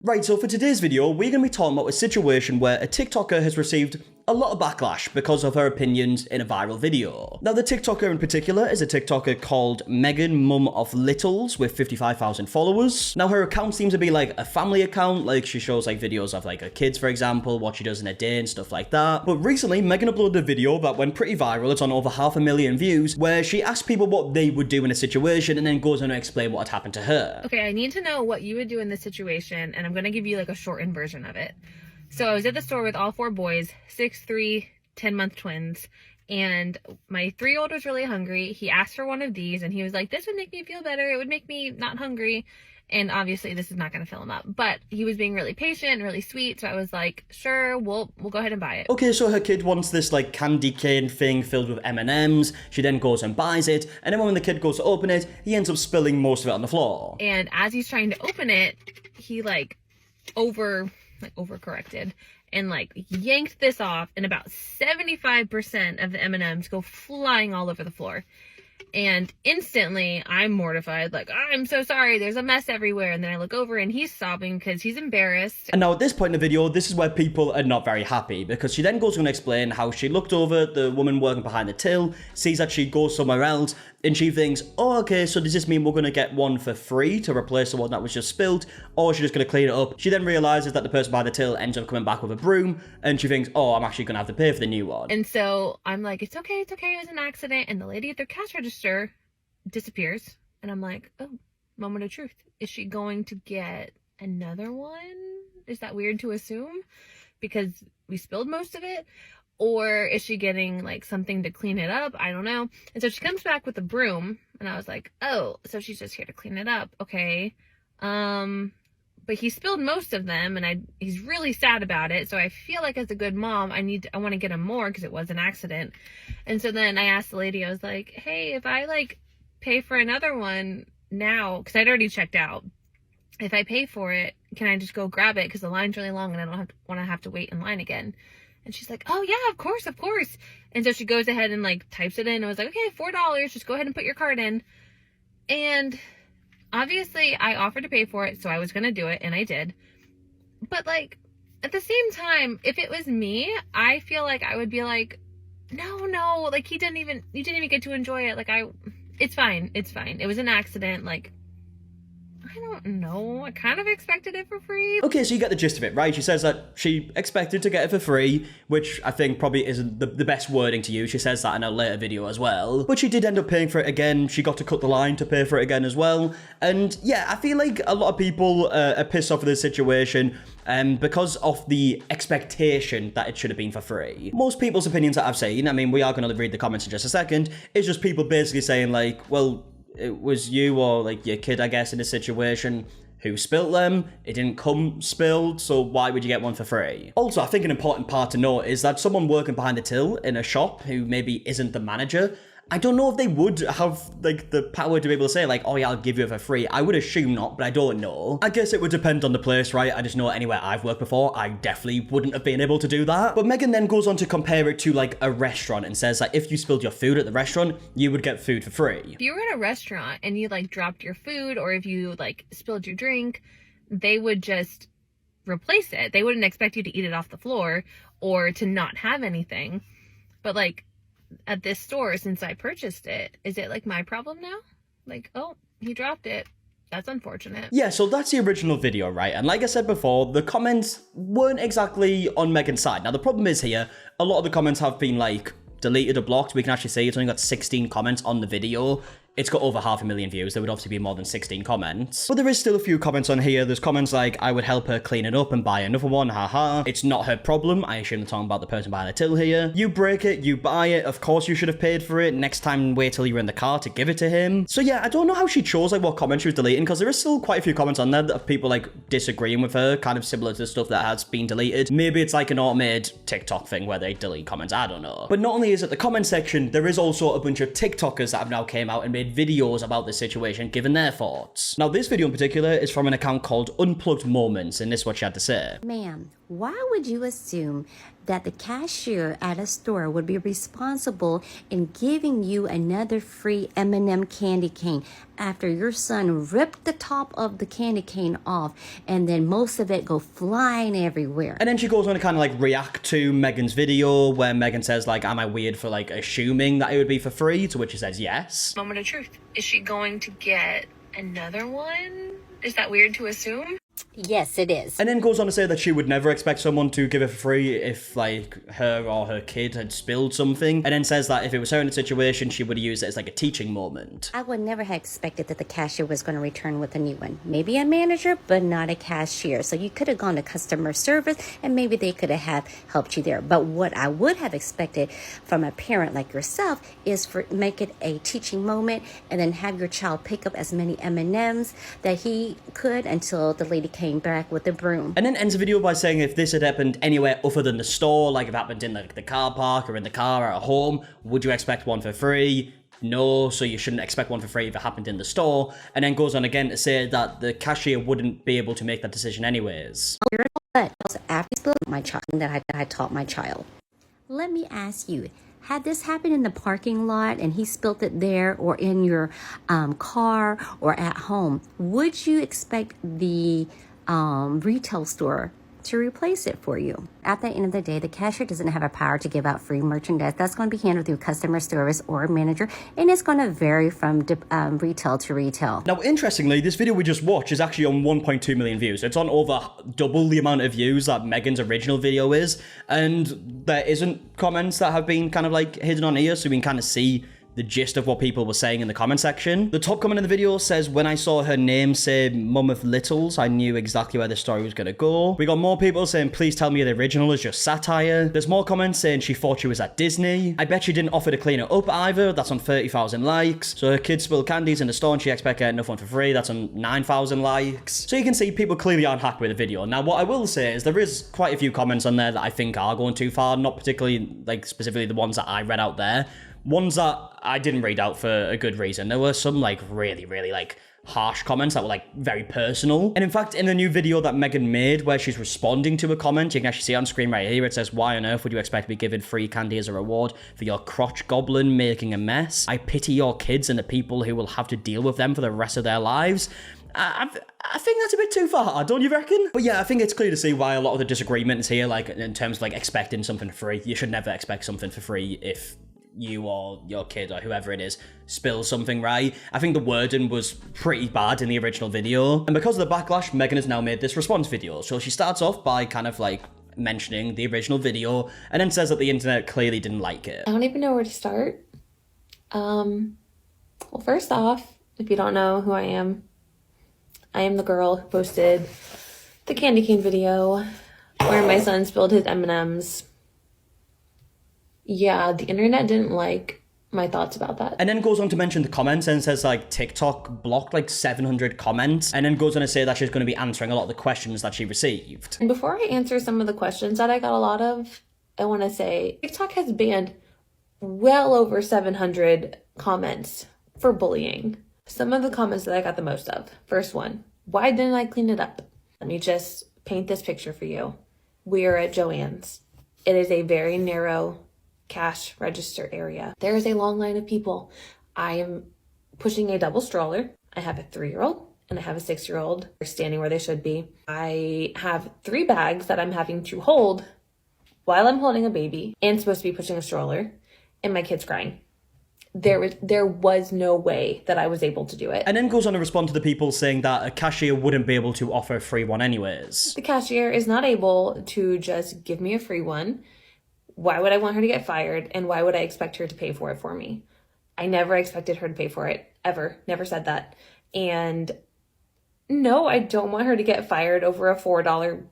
Right, so for today's video, we're going to be talking about a situation where a TikToker has received a lot of backlash because of her opinions in a viral video. Now, the TikToker in particular is a TikToker called Meagan, mum of littles, with 55,000 followers. Now, her account seems to be like a family account, like she shows like videos of like her kids, for example, what she does in a day and stuff like that. But recently, Meagan uploaded a video that went pretty viral. It's on over 500,000 views, where she asked people what they would do in a situation and then goes on to explain what had happened to her. Okay, I need to know what you would do in this situation, and I'm gonna give you like a shortened version of it. So I was at the store with all 4 boys, 6, 3, 10-month twins, and my 3-year-old was really hungry. He asked for one of these, and he was like, this would make me feel better. It would make me not hungry. And obviously this is not going to fill him up, but he was being really patient and really sweet. So I was like, sure, we'll go ahead and buy it. Okay, so her kid wants this like candy cane thing filled with M&Ms. She then goes and buys it. And then when the kid goes to open it, he ends up spilling most of it on the floor. And as he's trying to open it, he overcorrected and like yanked this off, and about 75% of the M&Ms go flying all over the floor. And instantly I'm mortified, like, I'm so sorry, there's a mess everywhere. And then I look over and he's sobbing because he's embarrassed. And now at this point in the video, this is where people are not very happy, because she then goes on to explain how she looked over the woman working behind the till, sees that she goes somewhere else, and she thinks, oh, okay, so does this mean we're going to get one for free to replace the one that was just spilled, or is she just going to clean it up? She then realizes that the person behind the till ends up coming back with a broom, and she thinks, oh, I'm actually going to have to pay for the new one. And so I'm like, it's okay, it was an accident. And the lady at their cash register disappears. And I'm like, oh, moment of truth. Is she going to get another one? Is that weird to assume? Because we spilled most of it? Or is she getting like something to clean it up? I don't know. And so she comes back with a broom, and I was like, oh, so she's just here to clean it up. Okay. But he spilled most of them, and he's really sad about it. So I feel like as a good mom, I want to get him more because it was an accident. And so then I asked the lady, I was like, hey, if I like pay for another one now, because I'd already checked out, if I pay for it, can I just go grab it? Because the line's really long and I don't want to have to wait in line again. And she's like, oh yeah, of course. And so she goes ahead and like types it in. I was like, okay, $4, just go ahead and put your card in. And obviously I offered to pay for it, so I was going to do it, and I did. But like, at the same time, if it was me, I feel like I would be like, no, like you didn't even get to enjoy it. Like it's fine. It was an accident. Like, I don't know. I kind of expected it for free. Okay, so you get the gist of it, right? She says that she expected to get it for free, which I think probably isn't the best wording to use. She says that in a later video as well. But she did end up paying for it again. She got to cut the line to pay for it again as well. And yeah, I feel like a lot of people are pissed off with this situation because of the expectation that it should have been for free. Most people's opinions that I've seen, I mean, we are going to read the comments in just a second, is just people basically saying like, well, it was you or like your kid, I guess, in a situation who spilt them. It didn't come spilled, so why would you get one for free? Also, I think an important part to note is that someone working behind the till in a shop who maybe isn't the manager, I don't know if they would have like the power to be able to say like, oh yeah, I'll give you it for free. I would assume not, but I don't know. I guess it would depend on the place, right? I just know anywhere I've worked before, I definitely wouldn't have been able to do that. But Meagan then goes on to compare it to like a restaurant and says that if you spilled your food at the restaurant, you would get food for free. If you were at a restaurant and you like dropped your food, or if you like spilled your drink, they would just replace it. They wouldn't expect you to eat it off the floor or to not have anything. But like, at this store, since I purchased it, is it like my problem now? Like, oh, he dropped it. That's unfortunate. Yeah, so that's the original video, right? And like I said before, the comments weren't exactly on Meagan's side. Now, the problem is here, a lot of the comments have been like deleted or blocked. We can actually see it's only got 16 comments on the video. It's got over 500,000 views. There would obviously be more than 16 comments. But there is still a few comments on here. There's comments like, I would help her clean it up and buy another one, haha. It's not her problem. I assume they're talking about the person behind the till here. You break it, you buy it. Of course you should have paid for it. Next time, wait till you're in the car to give it to him. So yeah, I don't know how she chose like what comments she was deleting, because there is still quite a few comments on there that of people like disagreeing with her, kind of similar to the stuff that has been deleted. Maybe it's like an automated TikTok thing where they delete comments, I don't know. But not only is it the comment section, there is also a bunch of TikTokers that have now came out and made videos about the situation, given their thoughts. Now, this video in particular is from an account called Unplugged Moments, and this is what she had to say. Ma'am, why would you assume that the cashier at a store would be responsible in giving you another free M&M candy cane after your son ripped the top of the candy cane off and then most of it go flying everywhere. And then she goes on to kind of like react to Megan's video where Megan says like, am I weird for like assuming that it would be for free? To which she says yes. Moment of truth. Is she going to get another one? Is that weird to assume? Yes, it is. And then goes on to say that she would never expect someone to give it for free if, like, her or her kid had spilled something. And then says that if it was her in a situation, she would use it as, like, a teaching moment. I would never have expected that the cashier was going to return with a new one. Maybe a manager, but not a cashier. So you could have gone to customer service, and maybe they could have helped you there. But what I would have expected from a parent like yourself is for make it a teaching moment, and then have your child pick up as many M&Ms that he could until the lady came back with the broom. And then ends the video by saying if this had happened anywhere other than the store, like if it happened in like the car park or in the car or at home, would you expect one for free? No, so you shouldn't expect one for free if it happened in the store. And then goes on again to say that the cashier wouldn't be able to make that decision anyways. But after my child that I taught my child. Let me ask you, had this happened in the parking lot and he spilled it there or in your car or at home, would you expect the retail store to replace it for you? At the end of the day, the cashier doesn't have a power to give out free merchandise. That's going to be handled through customer service or manager, and it's going to vary from retail to retail. Now, interestingly, this video we just watched is actually on 1.2 million views. It's on over double the amount of views that Megan's original video is, and there isn't comments that have been kind of like hidden on here, so we can kind of see the gist of what people were saying in the comment section. The top comment in the video says, when I saw her name say Mum of Littles, I knew exactly where the story was going to go. We got more people saying, please tell me the original is just satire. There's more comments saying she thought she was at Disney. I bet she didn't offer to clean it up either. That's on 30,000 likes. So her kids spill candies in the store and she expects getting enough one for free. That's on 9,000 likes. So you can see people clearly aren't happy with the video. Now, what I will say is there is quite a few comments on there that I think are going too far. Not particularly, like, specifically the ones that I read out there. Ones that I didn't read out for a good reason. There were some, like, really, like, harsh comments that were, like, very personal. And in fact, in the new video that Megan made where she's responding to a comment, you can actually see on screen right here, it says, why on earth would you expect to be given free candy as a reward for your crotch goblin making a mess? I pity your kids and the people who will have to deal with them for the rest of their lives. I think that's a bit too far, don't you reckon? But yeah, I think it's clear to see why a lot of the disagreement is here, like, in terms of, like, expecting something for free. You should never expect something for free if you or your kid or whoever it is spills something, right? I think the wording was pretty bad in the original video. And because of the backlash, Megan has now made this response video. So she starts off by kind of like mentioning the original video and then says that the internet clearly didn't like it. I don't even know where to start. Well, first off, if you don't know who I am the girl who posted the candy cane video where my son spilled his M&Ms. Yeah, the internet didn't like my thoughts about that. And then goes on to mention the comments and says like TikTok blocked like 700 comments and then goes on to say that she's going to be answering a lot of the questions that she received. And before I answer some of the questions that I got a lot of, I want to say TikTok has banned well over 700 comments for bullying. Some of the comments that I got the most of. First one, why didn't I clean it up? Let me just paint this picture for you. We are at Joann's. It is a very narrow cash register area. There is a long line of people. I am pushing a double stroller. I have a 3-year-old and I have a 6-year-old. They're standing where they should be. I have 3 bags that I'm having to hold while I'm holding a baby and supposed to be pushing a stroller, and my kid's crying. There was no way that I was able to do it. And then goes on to respond to the people saying that a cashier wouldn't be able to offer a free one anyways. The cashier is not able to just give me a free one. Why would I want her to get fired? And why would I expect her to pay for it for me? I never expected her to pay for it, ever. Never said that. And no, I don't want her to get fired over a $4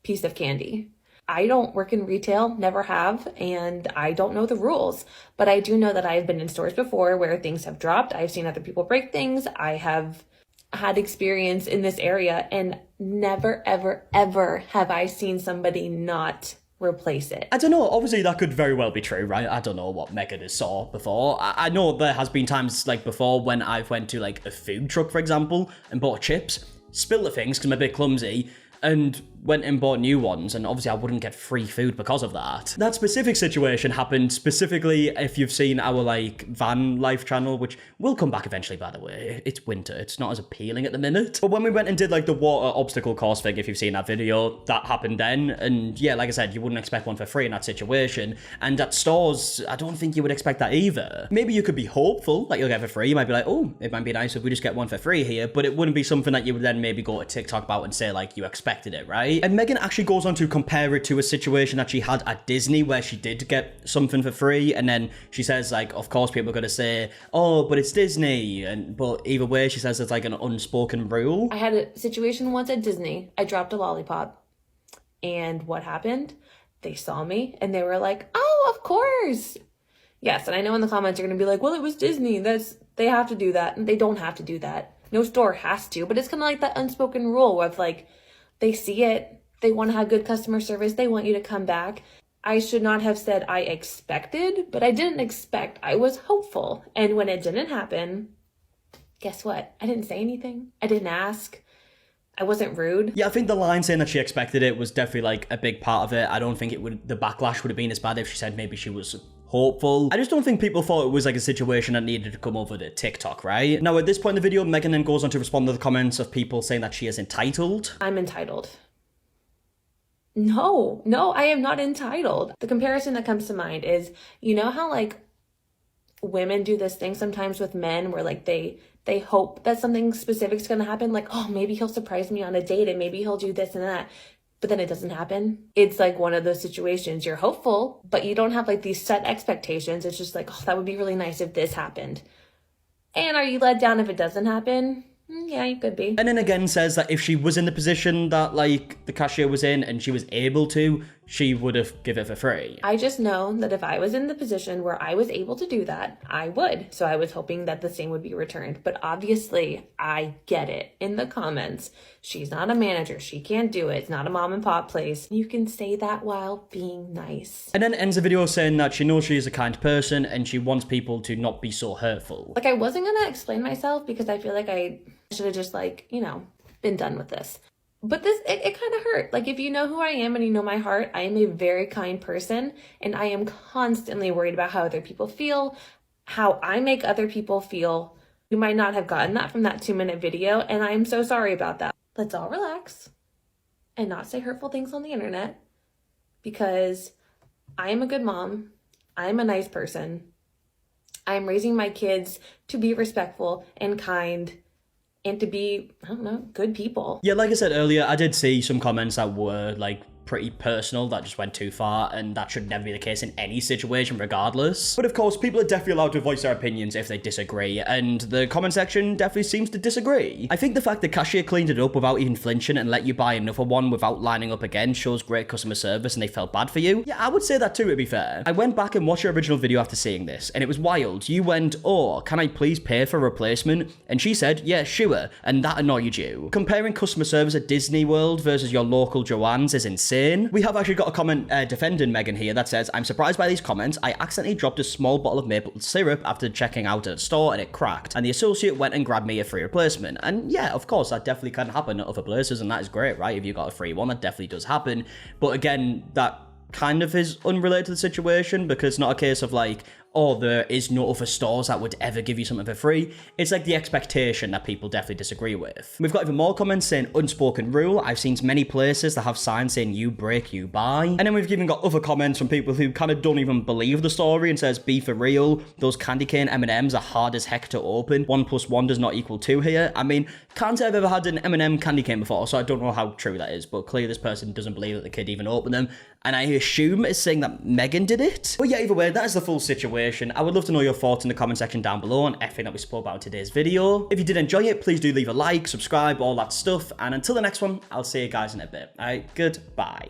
piece of candy. I don't work in retail, never have, and I don't know the rules. But I do know that I've been in stores before where things have dropped. I've seen other people break things. I have had experience in this area, and never, ever, ever have I seen somebody not replace it. I don't know, obviously that could very well be true, right? I don't know what Megan has saw before. I know there has been times like before when I've went to like a food truck, for example, and bought chips, spilled the things because I'm a bit clumsy, and went and bought new ones, and obviously I wouldn't get free food because of that. That specific situation happened specifically if you've seen our like van life channel, which will come back eventually, by the way. It's winter, it's not as appealing at the minute. But when we went and did like the water obstacle course thing, if you've seen that video, that happened then. And yeah, like I said, you wouldn't expect one for free in that situation. And at stores, I don't think you would expect that either. Maybe you could be hopeful that you'll get for free. You might be like, oh, it might be nice if we just get one for free here, but it wouldn't be something that you would then maybe go to TikTok about and say like you expected it, right? And Meagan actually goes on to compare it to a situation that she had at Disney where she did get something for free, and then she says like, of course people are going to say, oh, but it's Disney, but either way she says it's like an unspoken rule. I had a situation once at Disney. I dropped a lollipop, and what happened? They saw me and they were like, oh, of course. Yes, and I know in the comments you're going to be like, well, it was Disney. They have to do that. And they don't have to do that. No store has to, but it's kind of like that unspoken rule where it's like, they see it, they want to have good customer service, they want you to come back. I should not have said I expected, but I didn't expect. I was hopeful. And when it didn't happen, guess what? I didn't say anything. I didn't ask. I wasn't rude. Yeah, I think the line saying that she expected it was definitely like a big part of it. I don't think the backlash would have been as bad if she said maybe she was hopeful. I just don't think people thought it was like a situation that needed to come over to TikTok, right? Now, at this point in the video, Meagan then goes on to respond to the comments of people saying that she is entitled. I'm entitled. No, I am not entitled. The comparison that comes to mind is, you know how like women do this thing sometimes with men where like they hope that something specific is going to happen. Like, oh, maybe he'll surprise me on a date and maybe he'll do this and that. But then it doesn't happen. It's like one of those situations you're hopeful, but you don't have like these set expectations. It's just like, oh, that would be really nice if this happened. And are you let down if it doesn't happen? Yeah, you could be. And then again says that if she was in the position that like the cashier was in and she was able to, she would have given it for free. I just know that if I was in the position where I was able to do that, I would. So I was hoping that the same would be returned. But obviously, I get it. In the comments, she's not a manager. She can't do it. It's not a mom and pop place. You can say that while being nice. And then ends the video saying that she knows she is a kind person and she wants people to not be so hurtful. Like, I wasn't gonna explain myself because I feel like I should have just like, you know, been done with this. But this, it kind of hurt. Like, if you know who I am and you know my heart, I am a very kind person and I am constantly worried about how other people feel, how I make other people feel. You might not have gotten that from that 2-minute video, and I'm so sorry about that. Let's all relax and not say hurtful things on the internet, because I am a good mom. I'm a nice person. I'm raising my kids to be respectful and kind and to be, I don't know, good people. Yeah, like I said earlier, I did see some comments that were like pretty personal, that just went too far, and that should never be the case in any situation regardless. But of course, people are definitely allowed to voice their opinions if they disagree, and the comment section definitely seems to disagree. I think the fact the cashier cleaned it up without even flinching and let you buy another one without lining up again shows great customer service and they felt bad for you. Yeah, I would say that too, to be fair. I went back and watched your original video after seeing this, and it was wild. You went, oh, can I please pay for a replacement? And she said, yeah, sure, and that annoyed you. Comparing customer service at Disney World versus your local Joann's is insane. We have actually got a comment defending Meagan here that says, I'm surprised by these comments. I accidentally dropped a small bottle of maple syrup after checking out at a store and it cracked, and the associate went and grabbed me a free replacement. And yeah, of course, that definitely can happen at other places, and that is great, right? If you got a free one, that definitely does happen. But again, that kind of is unrelated to the situation, because it's not a case of like, oh, there is no other stores that would ever give you something for free. It's like the expectation that people definitely disagree with. We've got even more comments saying unspoken rule. I've seen many places that have signs saying you break, you buy. And then we've even got other comments from people who kind of don't even believe the story and says, be for real. Those candy cane M&Ms are hard as heck to open. 1 + 1 does not equal 2 here. I mean, can't say I've ever had an M&M candy cane before, so I don't know how true that is, but clearly this person doesn't believe that the kid even opened them. And I assume it's saying that Meagan did it. But yeah, either way, that is the full situation. I would love to know your thoughts in the comment section down below on everything that we spoke about in today's video. If you did enjoy it, please do leave a like, subscribe, all that stuff. And until the next one, I'll see you guys in a bit. Alright, goodbye.